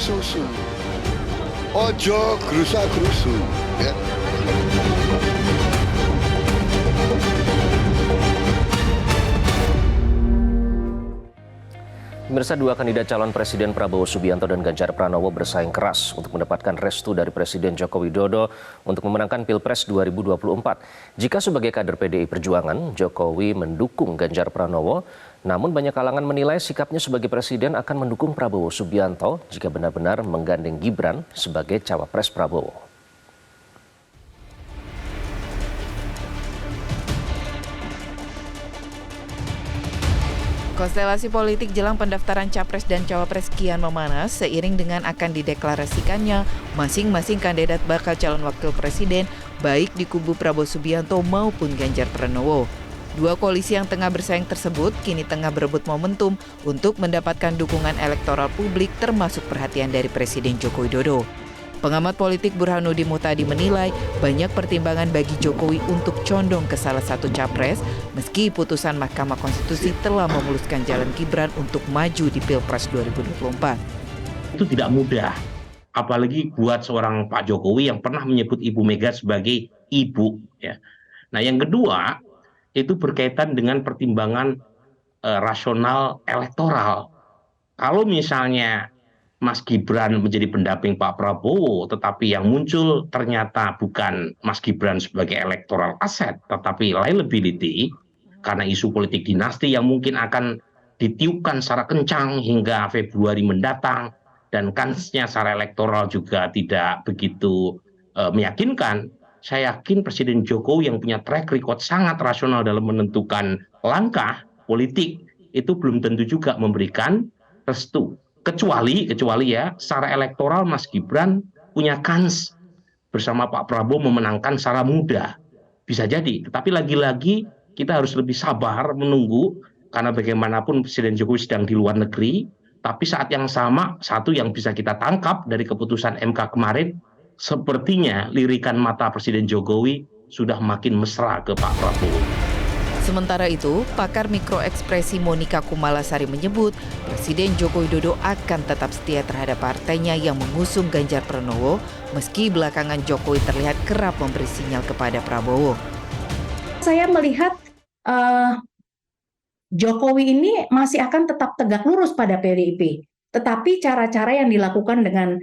susu, ojo gerusa-gerusu. Ya. Pemirsa, dua kandidat calon Presiden Prabowo Subianto dan Ganjar Pranowo bersaing keras untuk mendapatkan restu dari Presiden Joko Widodo untuk memenangkan Pilpres 2024. Jika sebagai kader PDI Perjuangan, Jokowi mendukung Ganjar Pranowo, namun banyak kalangan menilai sikapnya sebagai Presiden akan mendukung Prabowo Subianto jika benar-benar menggandeng Gibran sebagai cawapres Prabowo. Konstelasi politik jelang pendaftaran Capres dan Cawapres kian memanas seiring dengan akan dideklarasikannya masing-masing kandidat bakal calon wakil presiden baik di kubu Prabowo Subianto maupun Ganjar Pranowo. Dua koalisi yang tengah bersaing tersebut kini tengah berebut momentum untuk mendapatkan dukungan elektoral publik termasuk perhatian dari Presiden Joko Widodo. Pengamat politik Burhanuddin Muhtadi menilai banyak pertimbangan bagi Jokowi untuk condong ke salah satu capres meski putusan Mahkamah Konstitusi telah memuluskan jalan Gibran untuk maju di Pilpres 2024. Itu tidak mudah, apalagi buat seorang Pak Jokowi yang pernah menyebut Ibu Mega sebagai ibu. Ya. Nah, yang kedua itu berkaitan dengan pertimbangan rasional elektoral. Kalau misalnya Mas Gibran menjadi pendamping Pak Prabowo, tetapi yang muncul ternyata bukan Mas Gibran sebagai electoral asset, tetapi liability, karena isu politik dinasti yang mungkin akan ditiupkan secara kencang hingga Februari mendatang, dan kansnya secara elektoral juga tidak begitu meyakinkan. Saya yakin Presiden Jokowi yang punya track record sangat rasional dalam menentukan langkah politik, itu belum tentu juga memberikan restu. Kecuali ya secara elektoral Mas Gibran punya kans bersama Pak Prabowo memenangkan secara mudah. Bisa jadi, tetapi lagi-lagi kita harus lebih sabar menunggu karena bagaimanapun Presiden Jokowi sedang di luar negeri, tapi saat yang sama satu yang bisa kita tangkap dari keputusan MK kemarin, sepertinya lirikan mata Presiden Jokowi sudah makin mesra ke Pak Prabowo. Sementara itu, pakar mikroekspresi Monika Kumalasari menyebut Presiden Joko Widodo akan tetap setia terhadap partainya yang mengusung Ganjar Pranowo meski belakangan Jokowi terlihat kerap memberi sinyal kepada Prabowo. Saya melihat Jokowi ini masih akan tetap tegak lurus pada PDIP. Tetapi cara-cara yang dilakukan dengan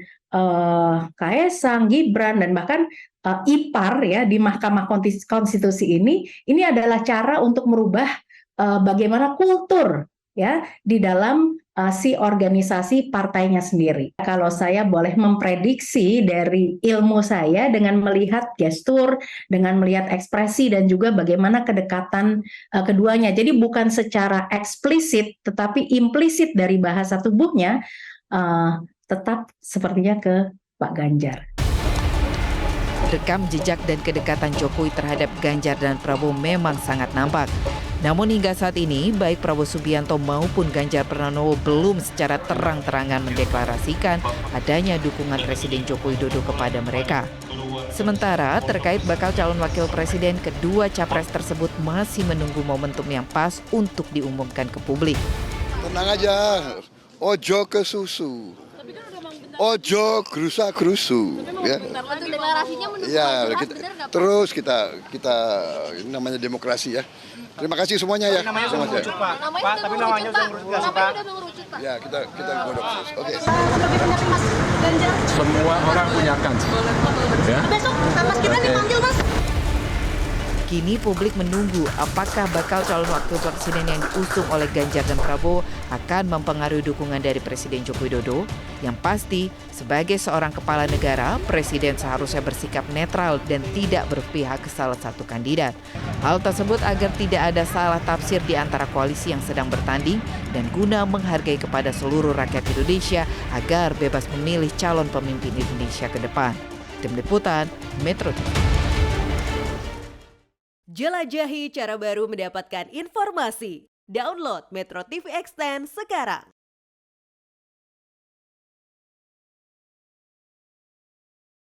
Kaesang, Gibran, dan bahkan IPAR ya di Mahkamah Konstitusi ini adalah cara untuk merubah bagaimana kultur ya di dalam si organisasi partainya sendiri. Kalau saya boleh memprediksi dari ilmu saya dengan melihat gestur, dengan melihat ekspresi dan juga bagaimana kedekatan keduanya. Jadi bukan secara eksplisit tetapi implisit dari bahasa tubuhnya tetap sepertinya ke Pak Ganjar. Rekam jejak dan kedekatan Jokowi terhadap Ganjar dan Prabowo memang sangat nampak. Namun hingga saat ini, baik Prabowo Subianto maupun Ganjar Pranowo belum secara terang-terangan mendeklarasikan adanya dukungan Presiden Joko Widodo kepada mereka. Sementara terkait bakal calon wakil presiden, kedua capres tersebut masih menunggu momentum yang pas untuk diumumkan ke publik. Tenang aja, ojo ke susu. Ojo gerusa-gerusu. Ya. Ya, terus kita ini namanya demokrasi ya. Terima kasih semuanya ya. Namanya udah mengerucut Pak. Tapi namanya udah mengerucut Pak. Ya, kita godok terus. Oke. Semua orang punya kans. Ya. Besok Mas Gibran dipanggil Mas. Kini publik menunggu apakah bakal calon wakil presiden yang diusung oleh Ganjar dan Prabowo akan mempengaruhi dukungan dari Presiden Joko Widodo. Yang pasti, sebagai seorang kepala negara, Presiden seharusnya bersikap netral dan tidak berpihak ke salah satu kandidat. Hal tersebut agar tidak ada salah tafsir di antara koalisi yang sedang bertanding dan guna menghargai kepada seluruh rakyat Indonesia agar bebas memilih calon pemimpin Indonesia ke depan. Tim Liputan, Metro TV. Jelajahi cara baru mendapatkan informasi. Download Metro TV Extend sekarang.